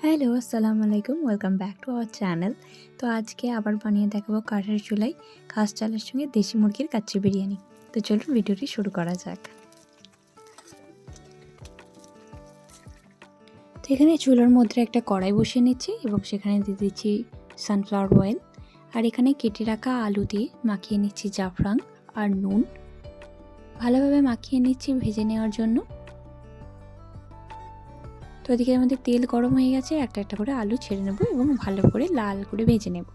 Hello, আসসালামু আলাইকুম। Welcome back to our channel. তো আজকে আবার বানিয়ে দেখাবো কাঠের চুলায় খাস চালের সঙ্গে দেশি মুরগির কাচ্চি বিরিয়ানি। তো চলুন ভিডিওটি শুরু করা যাক। তো এখানে চুলার মধ্যে একটা কড়াই বসিয়ে নিচ্ছি এবং সেখানে দিয়ে দিচ্ছি সানফ্লাওয়ার অয়েল। আর এখানে কেটে রাখা আলু দিয়ে মাখিয়ে নিচ্ছি জাফরান আর নুন। ভালোভাবে মাখিয়ে নিচ্ছি ভেজে নেওয়ার জন্য। তো এদিকে আমাদের তেল গরম হয়ে গেছে, একটা একটা করে আলু ছেড়ে নেব এবং ভালো করে লাল করে ভেজে নেব।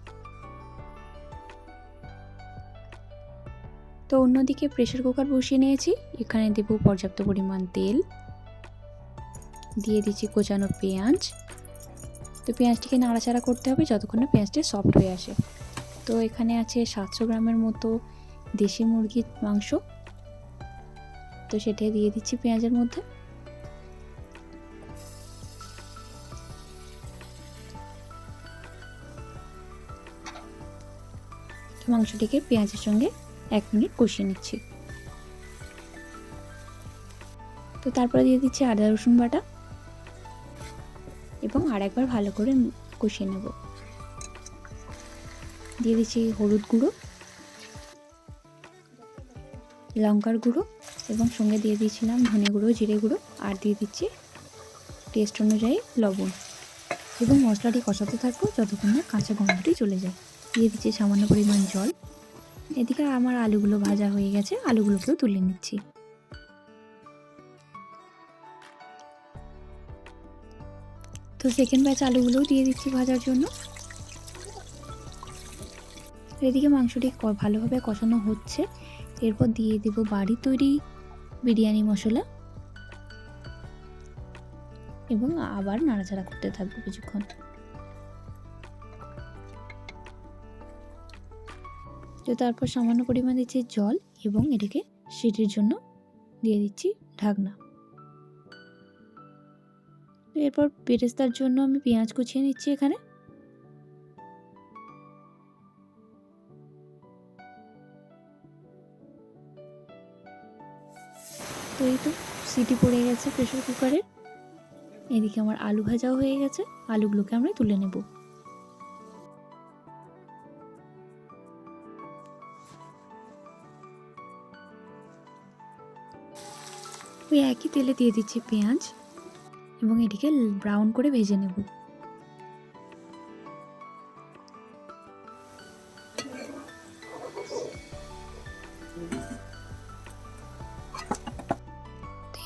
তো অন্যদিকে প্রেসার কুকার বসিয়ে নিয়েছি। এখানে দেব পর্যাপ্ত পরিমাণ তেল, দিয়ে দিচ্ছি কোচানো পেঁয়াজ। তো পেঁয়াজটিকে নাড়াচাড়া করতে হবে যতক্ষণ না পেঁয়াজটা সফট হয়ে আসে। তো এখানে আছে 700 গ্রামের মতো দেশি মুরগির মাংস। তো সেটা দিয়ে দিচ্ছি পেঁয়াজের মধ্যে। তো মাংসটিকে পেঁয়াজের সঙ্গে 1 মিনিট কষিয়ে নিচ্ছি। তো তারপরে দিয়ে দিচ্ছি আদা রসুন বাটা এবং আরেকবার ভালো করে কষিয়ে নেব। দিয়ে দিচ্ছি হলুদ গুঁড়ো, লঙ্কার গুঁড়ো এবং সঙ্গে দিয়ে দিয়েছিলাম ধনে গুঁড়ো, জিরে গুঁড়ো আর দিয়ে দিচ্ছি টেস্ট অনুযায়ী লবণ এবং মশলাটি কষাতে থাকবো যতক্ষণ না কাঁচা গন্ধটি চলে যায়। দিয়ে দিচ্ছি সামান্য পরিমাণ জল। এদিকে আমার আলুগুলো ভাজা হয়ে গেছে, আলুগুলোকেও তুলে নিচ্ছি। তো সেকেন্ড ব্যাচ আলুগুলোও দিয়ে দিচ্ছি ভাজার জন্য। এদিকে মাংসটি ভালোভাবে কষানো হচ্ছে। এরপর দিয়ে দেব বাড়ির তৈরি বিরিয়ানি মশলা এবং আবার নাড়াচাড়া করতে থাকবো কিছুক্ষণ। তো তারপর সামান্য পরিমাণ দিচ্ছি জল এবং এটাকে সিটির জন্য দিয়ে দিচ্ছি ঢাকনা। এরপর বেরেস্তার জন্য আমি পেঁয়াজ কুচিয়ে নিচ্ছি এখানে। তো এই তো সিটি পড়ে গেছে প্রেসার কুকারের। এদিকে আমার আলু ভাজাও হয়ে গেছে, আলুগুলোকে আমরা তুলে নেব। ওই একই তেলে দিয়ে দিচ্ছি পেঁয়াজ এবং এটিকে ব্রাউন করে ভেজে নেব।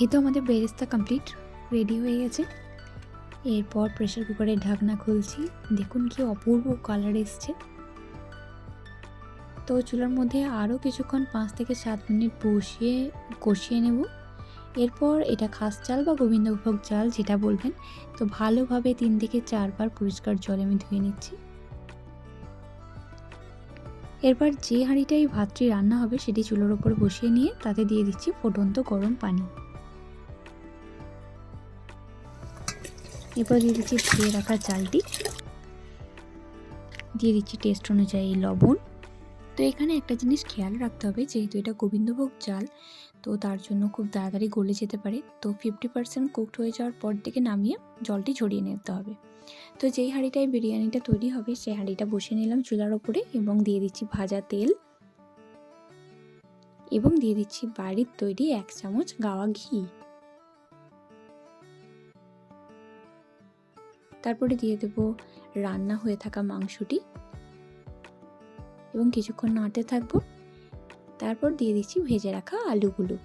এই তো আমাদের বেরেস্তা কমপ্লিট রেডি হয়ে গেছে। এরপর প্রেসার কুকারের ঢাকনা খুলছি। দেখুন কি অপূর্ব কালার এসছে। তো চুলার মধ্যে আরও কিছুক্ষণ 5 থেকে 7 মিনিট বসিয়ে কষিয়ে নেব। এরপর এটা খাস চাল বা গোবিন্দভোগ চাল যেটা বলবেন, তো ভালোভাবে 3 থেকে 4 বার পরিষ্কার জলে আমি ধুয়ে নিচ্ছি। এরপর যে হাঁড়িটাই ভাতটি রান্না হবে সেটি চুলোর ওপর বসিয়ে নিয়ে তাতে দিয়ে দিচ্ছি ফুটন্ত গরম পানি। এরপর দিয়ে দিচ্ছি ধুয়ে রাখা চালটি, দিয়ে দিচ্ছি টেস্ট অনুযায়ী লবণ। তো এখানে একটা জিনিস খেয়াল রাখতে হবে, যেহেতু এটা গোবিন্দভোগ চাল তো তার জন্য খুব তাড়াতাড়ি গলে যেতে পারে। তো 50% কুকড হয়ে যাওয়ার পর থেকে নামিয়ে জলটি ঝরিয়ে নিতে হবে। তো যেই হাঁড়িটায় বিরিয়ানিটা তৈরি হবে সেই হাঁড়িটা বসিয়ে নিলাম চুলার ওপরে এবং দিয়ে দিচ্ছি ভাজা তেল এবং দিয়ে দিচ্ছি বাড়ির তৈরি 1 চামচ গাওয়া ঘি। তারপরে দিয়ে দেব রান্না হয়ে থাকা মাংসটি এবং কিছুক্ষণ নাড়তে থাকবো। তারপর দিয়ে দিচ্ছি ভেজে রাখা আলুগুলো।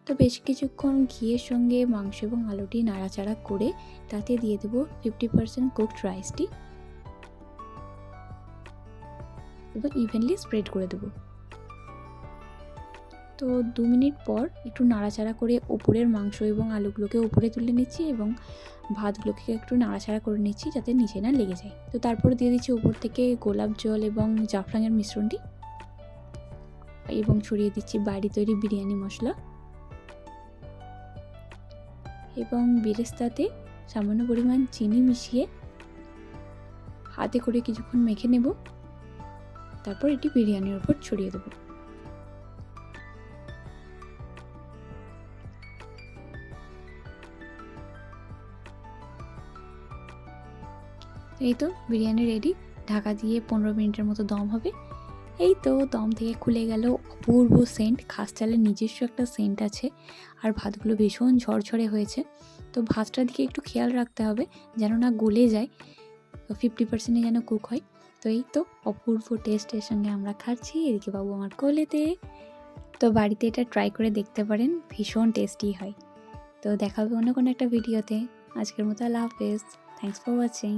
তো বেশ কিছুক্ষণ ঘিয়ের সঙ্গে মাংস এবং আলুটি নাড়াচাড়া করে তাতে দিয়ে দেবো 50% কুকড রাইসটি এবং ইভেনলি স্প্রেড করে দেবো। তো 2 মিনিট পর একটু নাড়াচাড়া করে ওপরের মাংস এবং আলুগুলোকে উপরে তুলে নিচ্ছি এবং ভাতগুলোকে একটু নাড়াচাড়া করে নিচ্ছি যাতে নিচে না লেগে যায়। তো তারপরে দিয়ে দিচ্ছি উপর থেকে গোলাপ জল এবং জাফরানের মিশ্রণটি এবং ছড়িয়ে দিচ্ছি বাড়ি তৈরি বিরিয়ানি মশলা এবং বেরেস্তাতে সামান্য পরিমাণ চিনি মিশিয়ে হাতে করে কিছুক্ষণ মেখে নেব। তারপর এটি বিরিয়ানির উপর ছড়িয়ে দেব। এই তো বিরিয়ানি রেডি। ঢাকা দিয়ে 15 মিনিটের মতো দম হবে। এই তো দম থেকে খুলে গেল, অপূর্ব সেন্ট। খাস চালের নিজস্ব একটা সেন্ট আছে, আর ভাতগুলো ভীষণ ঝরঝরে হয়েছে। তো ভাতটার দিকে একটু খেয়াল রাখতে হবে যেন না গলে যায়, তো 50% যেন কুক হয়। তো এই তো অপূর্ব টেস্টের সঙ্গে আমরা খাচ্ছি, এদিকে বাবু আমার কোলেতে। তো বাড়িতে এটা ট্রাই করে দেখতে পারেন, ভীষণ টেস্টি হয়। তো দেখা হবে অন্য কোনো একটা ভিডিওতে। আজকের মতো আল্লাহ হাফেজ। Thanks for watching.